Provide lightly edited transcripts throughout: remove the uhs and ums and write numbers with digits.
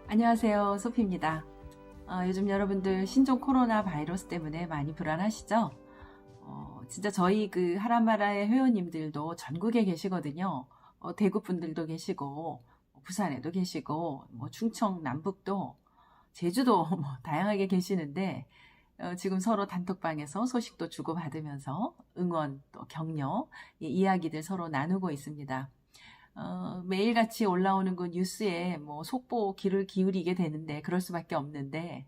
안녕하세요. 소피입니다. 요즘 여러분들 신종 코로나 바이러스 때문에 많이 불안하시죠? 진짜 저희 그 하란마라의 회원님들도 전국에 계시거든요. 대구 분들도 계시고, 부산에도 계시고, 뭐 충청, 남북도, 제주도 뭐 다양하게 계시는데, 지금 서로 단톡방에서 소식도 주고받으면서 응원 또 격려, 이야기들 서로 나누고 있습니다. 매일같이 올라오는 그 뉴스에 뭐 속보 귀를 기울이게 되는데 그럴 수밖에 없는데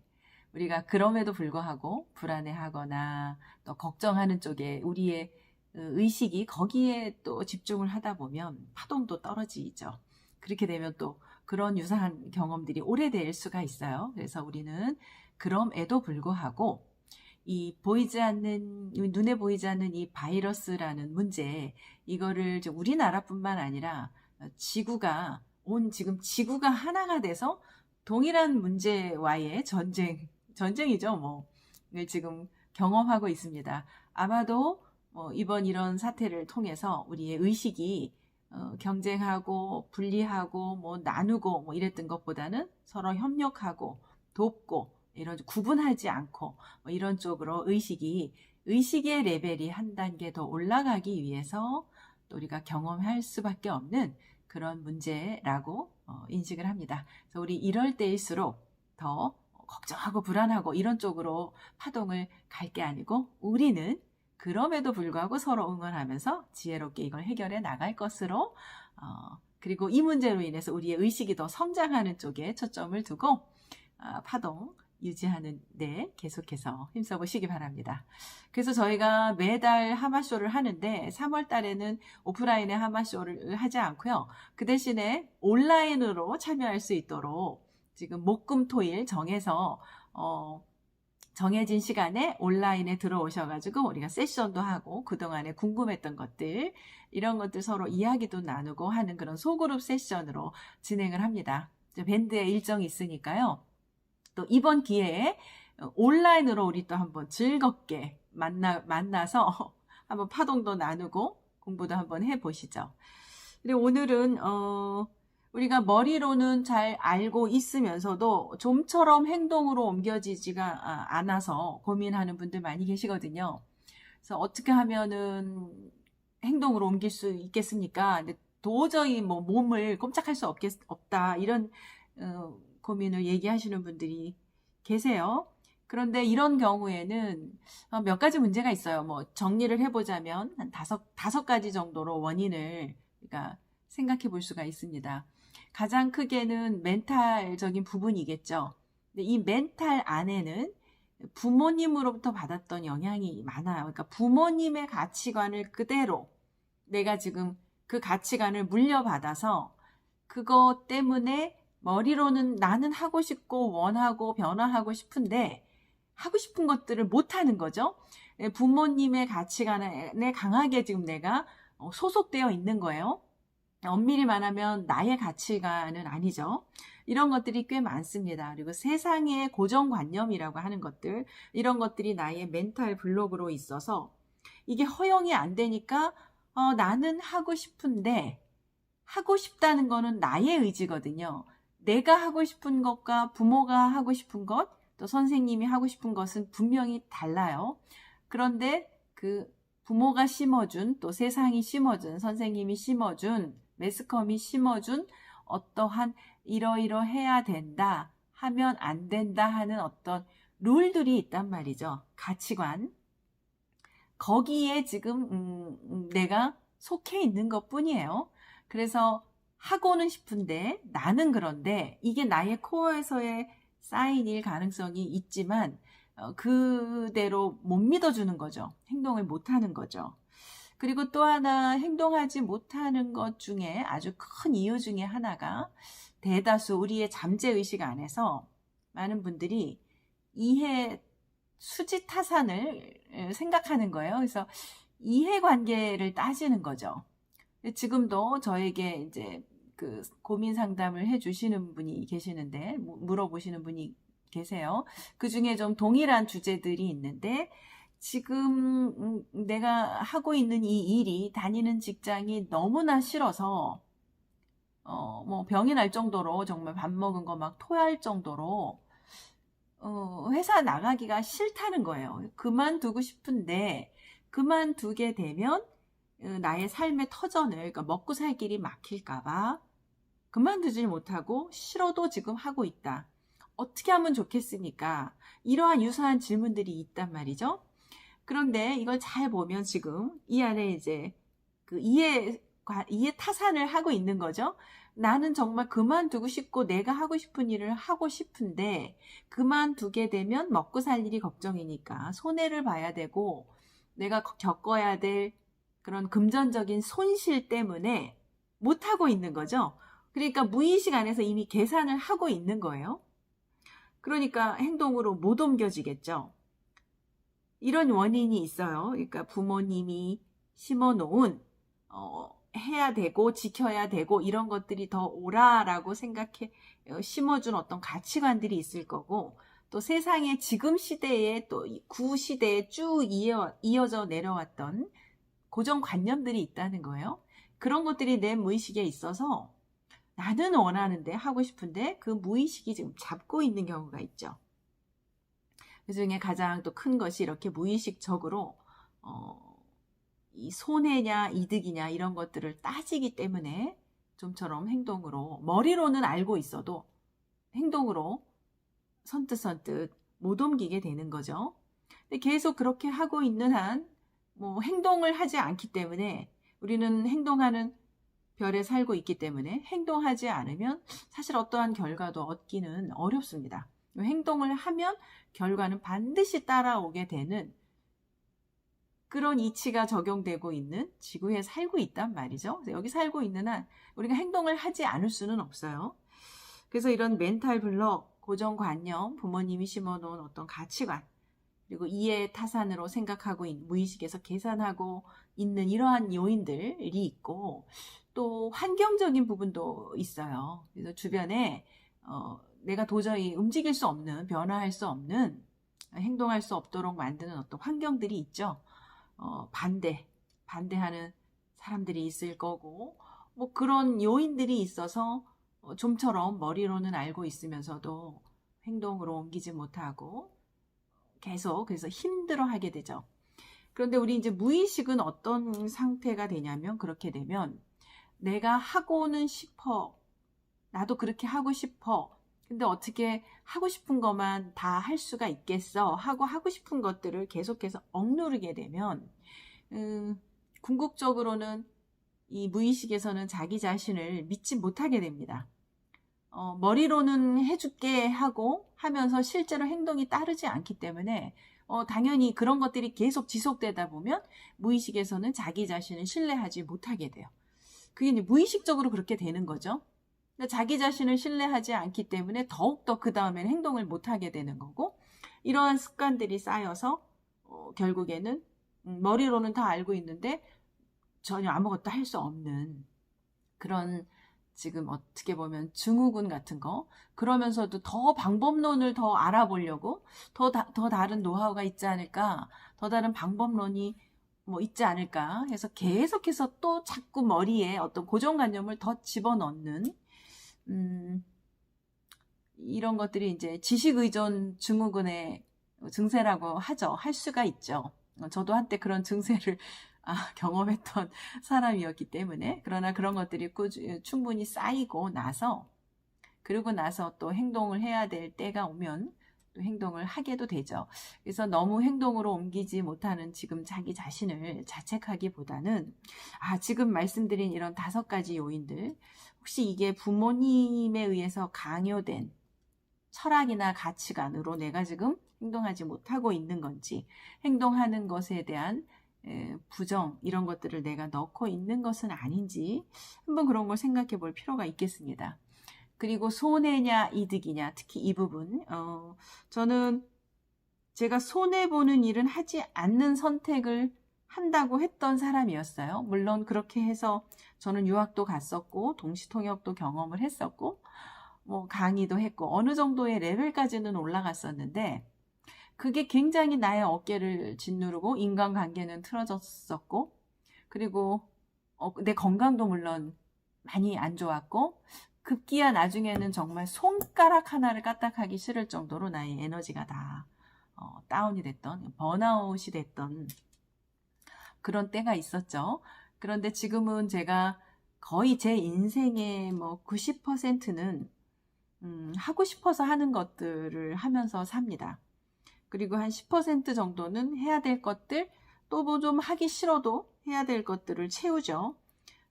우리가 그럼에도 불구하고 불안해하거나 또 걱정하는 쪽에 우리의 의식이 거기에 또 집중을 하다 보면 파동도 떨어지죠. 그렇게 되면 또 그런 유사한 경험들이 오래될 수가 있어요. 그래서 우리는 그럼에도 불구하고 이 보이지 않는, 눈에 보이지 않는 이 바이러스라는 문제, 이거를 우리나라뿐만 아니라 지구가, 지금 지구가 하나가 돼서 동일한 문제와의 전쟁이죠, 뭐. 을 지금 경험하고 있습니다. 아마도 이번 이런 사태를 통해서 우리의 의식이 경쟁하고 분리하고 뭐 나누고 뭐 이랬던 것보다는 서로 협력하고 돕고 이런 구분하지 않고 뭐 이런 쪽으로 의식의 레벨이 한 단계 더 올라가기 위해서 또 우리가 경험할 수밖에 없는 그런 문제라고 인식을 합니다. 그래서 우리 이럴 때일수록 더 걱정하고 불안하고 이런 쪽으로 파동을 갈 게 아니고 우리는 그럼에도 불구하고 서로 응원하면서 지혜롭게 이걸 해결해 나갈 것으로 그리고 이 문제로 인해서 우리의 의식이 더 성장하는 쪽에 초점을 두고 파동 유지하는 데 계속해서 힘써보시기 바랍니다. 그래서 저희가 매달 하마쇼를 하는데 3월 달에는 오프라인의 하마쇼를 하지 않고요. 그 대신에 온라인으로 참여할 수 있도록 지금 목금토일 정해서 정해진 시간에 온라인에 들어오셔가지고 우리가 세션도 하고 그동안에 궁금했던 것들 이런 것들 서로 이야기도 나누고 하는 그런 소그룹 세션으로 진행을 합니다. 밴드의 일정이 있으니까요. 또 이번 기회에 온라인으로 우리 또 한번 즐겁게 만나서 한번 파동도 나누고 공부도 한번 해보시죠. 그리고 오늘은 우리가 머리로는 잘 알고 있으면서도 좀처럼 행동으로 옮겨지지가 않아서 고민하는 분들 많이 계시거든요. 그래서 어떻게 하면은 행동으로 옮길 수 있겠습니까? 근데 도저히 뭐 몸을 꼼짝할 수 없다 이런 고민을 얘기하시는 분들이 계세요. 그런데 이런 경우에는 몇 가지 문제가 있어요. 뭐 정리를 해보자면 한 다섯 가지 정도로 원인을 그러니까 생각해 볼 수가 있습니다. 가장 크게는 멘탈적인 부분이겠죠. 근데 이 멘탈 안에는 부모님으로부터 받았던 영향이 많아요. 그러니까 부모님의 가치관을 그대로 내가 지금 그 가치관을 물려받아서 그것 때문에 머리로는 나는 하고 싶고 원하고 변화하고 싶은데 하고 싶은 것들을 못하는 거죠. 부모님의 가치관에 강하게 지금 내가 소속되어 있는 거예요. 엄밀히 말하면 나의 가치관은 아니죠. 이런 것들이 꽤 많습니다. 그리고 세상의 고정관념이라고 하는 것들, 이런 것들이 나의 멘탈 블록으로 있어서 이게 허용이 안 되니까 나는 하고 싶은데 하고 싶다는 거는 나의 의지거든요. 내가 하고 싶은 것과 부모가 하고 싶은 것, 또 선생님이 하고 싶은 것은 분명히 달라요. 그런데 그 부모가 심어준, 또 세상이 심어준, 선생님이 심어준, 매스컴이 심어준 어떠한 이러이러해야 된다, 하면 안 된다 하는 어떤 룰들이 있단 말이죠. 가치관. 거기에 지금 내가 속해 있는 것뿐이에요. 그래서 하고는 싶은데 나는 그런데 이게 나의 코어에서의 사인일 가능성이 있지만 그대로 못 믿어주는 거죠. 행동을 못하는 거죠. 그리고 또 하나 행동하지 못하는 것 중에 아주 큰 이유 중에 하나가 대다수 우리의 잠재의식 안에서 많은 분들이 이해 수지타산을 생각하는 거예요. 그래서 이해관계를 따지는 거죠. 지금도 저에게 이제 그 고민 상담을 해주시는 분이 계시는데 물어보시는 분이 계세요. 그 중에 좀 동일한 주제들이 있는데 지금 내가 하고 있는 이 일이 다니는 직장이 너무나 싫어서 뭐 병이 날 정도로 정말 밥 먹은 거 막 토할 정도로 회사 나가기가 싫다는 거예요. 그만두고 싶은데 그만두게 되면 나의 삶의 터전을, 그러니까 먹고 살 길이 막힐까봐 그만두질 못하고 싫어도 지금 하고 있다. 어떻게 하면 좋겠습니까? 이러한 유사한 질문들이 있단 말이죠. 그런데 이걸 잘 보면 지금 이 안에 이제 그 이해 타산을 하고 있는 거죠. 나는 정말 그만두고 싶고 내가 하고 싶은 일을 하고 싶은데 그만두게 되면 먹고 살 일이 걱정이니까 손해를 봐야 되고 내가 겪어야 될 그런 금전적인 손실 때문에 못하고 있는 거죠. 그러니까 무의식 안에서 이미 계산을 하고 있는 거예요. 그러니까 행동으로 못 옮겨지겠죠. 이런 원인이 있어요. 그러니까 부모님이 심어놓은 해야 되고 지켜야 되고 이런 것들이 더 옳아라고 생각해 심어준 어떤 가치관들이 있을 거고, 또 세상의 지금 시대에 또 구시대에 쭉 이어져 내려왔던 고정관념들이 있다는 거예요. 그런 것들이 내 무의식에 있어서 나는 원하는데 하고 싶은데 그 무의식이 지금 잡고 있는 경우가 있죠. 그 중에 가장 또 큰 것이 이렇게 무의식적으로 이 손해냐 이득이냐 이런 것들을 따지기 때문에 좀처럼 행동으로, 머리로는 알고 있어도 행동으로 선뜻선뜻 못 옮기게 되는 거죠. 근데 계속 그렇게 하고 있는 한 뭐 행동을 하지 않기 때문에, 우리는 행동하는 별에 살고 있기 때문에 행동하지 않으면 사실 어떠한 결과도 얻기는 어렵습니다. 행동을 하면 결과는 반드시 따라오게 되는 그런 이치가 적용되고 있는 지구에 살고 있단 말이죠. 그래서 여기 살고 있는 한 우리가 행동을 하지 않을 수는 없어요. 그래서 이런 멘탈 블록, 고정관념, 부모님이 심어놓은 어떤 가치관, 그리고 이해 타산으로 생각하고 무의식에서 계산하고 있는 이러한 요인들이 있고, 또 환경적인 부분도 있어요. 그래서 주변에 내가 도저히 움직일 수 없는, 변화할 수 없는, 행동할 수 없도록 만드는 어떤 환경들이 있죠. 반대하는 사람들이 있을 거고, 뭐 그런 요인들이 있어서 좀처럼 머리로는 알고 있으면서도 행동으로 옮기지 못하고 계속 그래서 힘들어하게 되죠. 그런데 우리 이제 무의식은 어떤 상태가 되냐면, 그렇게 되면 내가 하고는 싶어, 나도 그렇게 하고 싶어, 근데 어떻게 하고 싶은 것만 다 할 수가 있겠어 하고 싶은 것들을 계속해서 억누르게 되면 궁극적으로는 이 무의식에서는 자기 자신을 믿지 못하게 됩니다. 머리로는 해줄게 하고 하면서 실제로 행동이 따르지 않기 때문에 당연히 그런 것들이 계속 지속되다 보면 무의식에서는 자기 자신을 신뢰하지 못하게 돼요. 그게 이제 무의식적으로 그렇게 되는 거죠. 자기 자신을 신뢰하지 않기 때문에 더욱더 그 다음에는 행동을 못하게 되는 거고, 이러한 습관들이 쌓여서 결국에는 머리로는 다 알고 있는데 전혀 아무것도 할 수 없는 그런, 지금 어떻게 보면 증후군 같은 거, 그러면서도 더 방법론을 더 알아보려고 더 다른 노하우가 있지 않을까, 더 다른 방법론이 뭐 있지 않을까 해서 계속해서 또 자꾸 머리에 어떤 고정관념을 더 집어넣는 이런 것들이 이제 지식의존 증후군의 증세라고 하죠. 할 수가 있죠. 저도 한때 그런 증세를 경험했던 사람이었기 때문에. 그러나 그런 것들이 충분히 쌓이고 나서, 그러고 나서 또 행동을 해야 될 때가 오면 또 행동을 하게도 되죠. 그래서 너무 행동으로 옮기지 못하는 지금 자기 자신을 자책하기보다는 지금 말씀드린 이런 5가지 요인들, 혹시 이게 부모님에 의해서 강요된 철학이나 가치관으로 내가 지금 행동하지 못하고 있는 건지, 행동하는 것에 대한 부정, 이런 것들을 내가 넣고 있는 것은 아닌지 한번 그런 걸 생각해 볼 필요가 있겠습니다. 그리고 손해냐 이득이냐, 특히 이 부분, 저는 제가 손해보는 일은 하지 않는 선택을 한다고 했던 사람이었어요. 물론 그렇게 해서 저는 유학도 갔었고 동시통역도 경험을 했었고 뭐 강의도 했고 어느 정도의 레벨까지는 올라갔었는데, 그게 굉장히 나의 어깨를 짓누르고 인간관계는 틀어졌었고, 그리고 내 건강도 물론 많이 안 좋았고, 급기야 나중에는 정말 손가락 하나를 까딱하기 싫을 정도로 나의 에너지가 다 다운이 됐던, 번아웃이 됐던 그런 때가 있었죠. 그런데 지금은 제가 거의 제 인생의 뭐 90%는 하고 싶어서 하는 것들을 하면서 삽니다. 그리고 한 10% 정도는 해야 될 것들, 또 뭐 좀 하기 싫어도 해야 될 것들을 채우죠.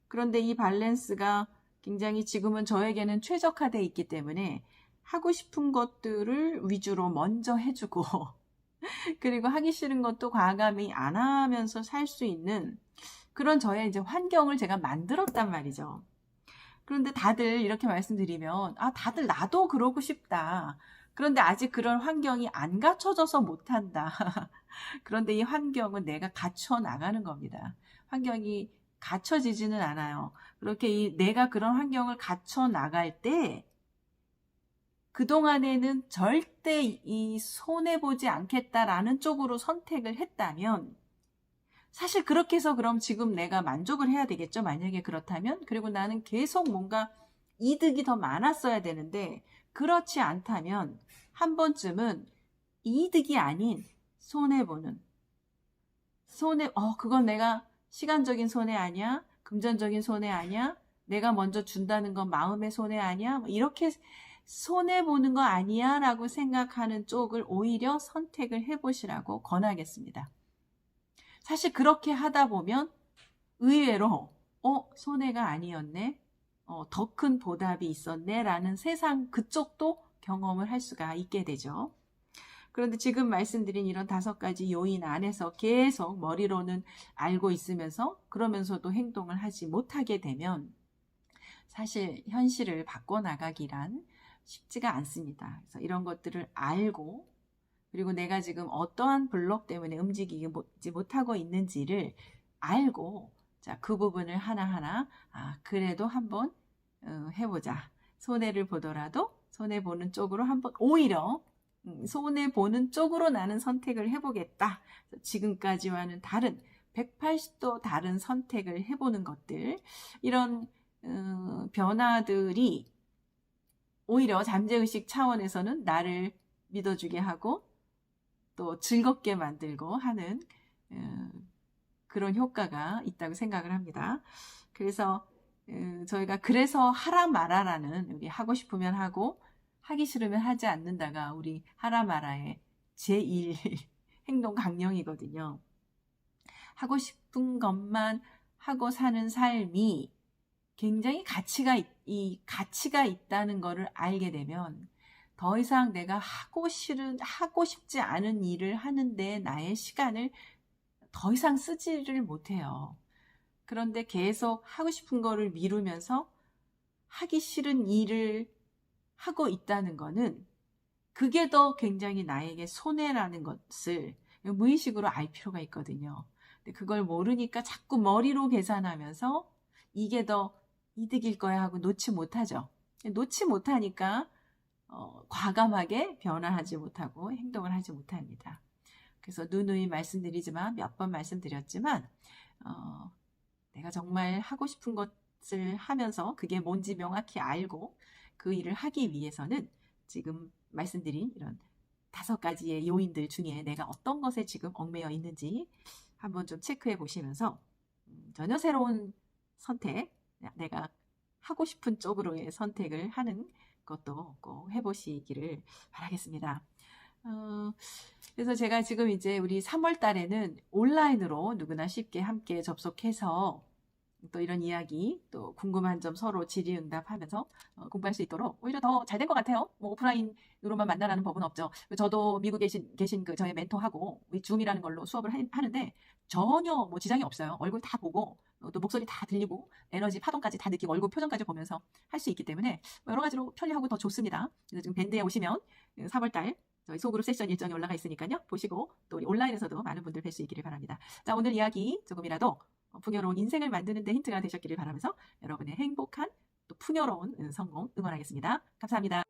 그런데 이 밸런스가 굉장히 지금은 저에게는 최적화되어 있기 때문에 하고 싶은 것들을 위주로 먼저 해주고 그리고 하기 싫은 것도 과감히 안 하면서 살 수 있는 그런 저의 이제 환경을 제가 만들었단 말이죠. 그런데 다들 이렇게 말씀드리면, 아, 다들 나도 그러고 싶다. 그런데 아직 그런 환경이 안 갖춰져서 못한다. 그런데 이 환경은 내가 갖춰 나가는 겁니다. 환경이 갖춰지지는 않아요. 그렇게 내가 그런 환경을 갖춰 나갈 때, 그동안에는 절대 이 손해보지 않겠다라는 쪽으로 선택을 했다면, 사실 그렇게 해서 그럼 지금 내가 만족을 해야 되겠죠? 만약에 그렇다면. 그리고 나는 계속 뭔가 이득이 더 많았어야 되는데, 그렇지 않다면 한 번쯤은 이득이 아닌 손해보는, 그건 내가 시간적인 손해 아니야? 금전적인 손해 아니야? 내가 먼저 준다는 건 마음의 손해 아니야? 이렇게 손해보는 거 아니야? 라고 생각하는 쪽을 오히려 선택을 해보시라고 권하겠습니다. 사실 그렇게 하다 보면 의외로 손해가 아니었네, 더 큰 보답이 있었네 라는 세상 그쪽도 경험을 할 수가 있게 되죠. 그런데 지금 말씀드린 이런 5가지 요인 안에서 계속 머리로는 알고 있으면서 그러면서도 행동을 하지 못하게 되면 사실 현실을 바꿔나가기란 쉽지가 않습니다. 그래서 이런 것들을 알고, 그리고 내가 지금 어떠한 블록 때문에 움직이지 못하고 있는지를 알고, 자, 그 부분을 하나하나, 그래도 한번 해보자. 손해를 보더라도 손해보는 쪽으로 한번, 오히려 손해보는 쪽으로 나는 선택을 해보겠다. 지금까지와는 다른 180도 다른 선택을 해보는 것들, 이런 변화들이 오히려 잠재의식 차원에서는 나를 믿어주게 하고 또 즐겁게 만들고 하는 그런 효과가 있다고 생각을 합니다. 그래서 저희가 그래서 하라 마라라는, 우리 하고 싶으면 하고 하기 싫으면 하지 않는다가 우리 하라 마라의 제1 행동 강령이거든요. 하고 싶은 것만 하고 사는 삶이 굉장히 가치가 있다는 것을 알게 되면 더 이상 내가 하고 싶지 않은 일을 하는데 나의 시간을 더 이상 쓰지를 못해요. 그런데 계속 하고 싶은 거를 미루면서 하기 싫은 일을 하고 있다는 거는 그게 더 굉장히 나에게 손해라는 것을 무의식으로 알 필요가 있거든요. 근데 그걸 모르니까 자꾸 머리로 계산하면서 이게 더 이득일 거야 하고 놓지 못하죠. 놓지 못하니까 과감하게 변화하지 못하고 행동을 하지 못합니다. 그래서 누누이 말씀드리지만, 몇 번 말씀드렸지만, 내가 정말 하고 싶은 것을 하면서 그게 뭔지 명확히 알고 그 일을 하기 위해서는 지금 말씀드린 이런 5가지의 요인들 중에 내가 어떤 것에 지금 얽매여 있는지 한번 좀 체크해 보시면서 전혀 새로운 선택, 내가 하고 싶은 쪽으로의 선택을 하는 것도 꼭 해보시기를 바라겠습니다. 그래서 제가 지금 이제 우리 3월 달에는 온라인으로 누구나 쉽게 함께 접속해서 또 이런 이야기, 또 궁금한 점 서로 질의응답하면서 공부할 수 있도록 오히려 더 잘 된 것 같아요. 뭐 오프라인으로만 만나라는 법은 없죠. 저도 미국에 계신 그 저의 멘토하고 줌이라는 걸로 수업을 하는데 전혀 뭐 지장이 없어요. 얼굴 다 보고 또 목소리 다 들리고 에너지 파동까지 다 느끼고 얼굴 표정까지 보면서 할 수 있기 때문에 여러 가지로 편리하고 더 좋습니다. 그래서 지금 밴드에 오시면 3월달 저희 소그룹 세션 일정이 올라가 있으니까요. 보시고 또 우리 온라인에서도 많은 분들 뵐 수 있기를 바랍니다. 자, 오늘 이야기 조금이라도 풍요로운 인생을 만드는 데 힌트가 되셨기를 바라면서 여러분의 행복한 또 풍요로운 성공 응원하겠습니다. 감사합니다.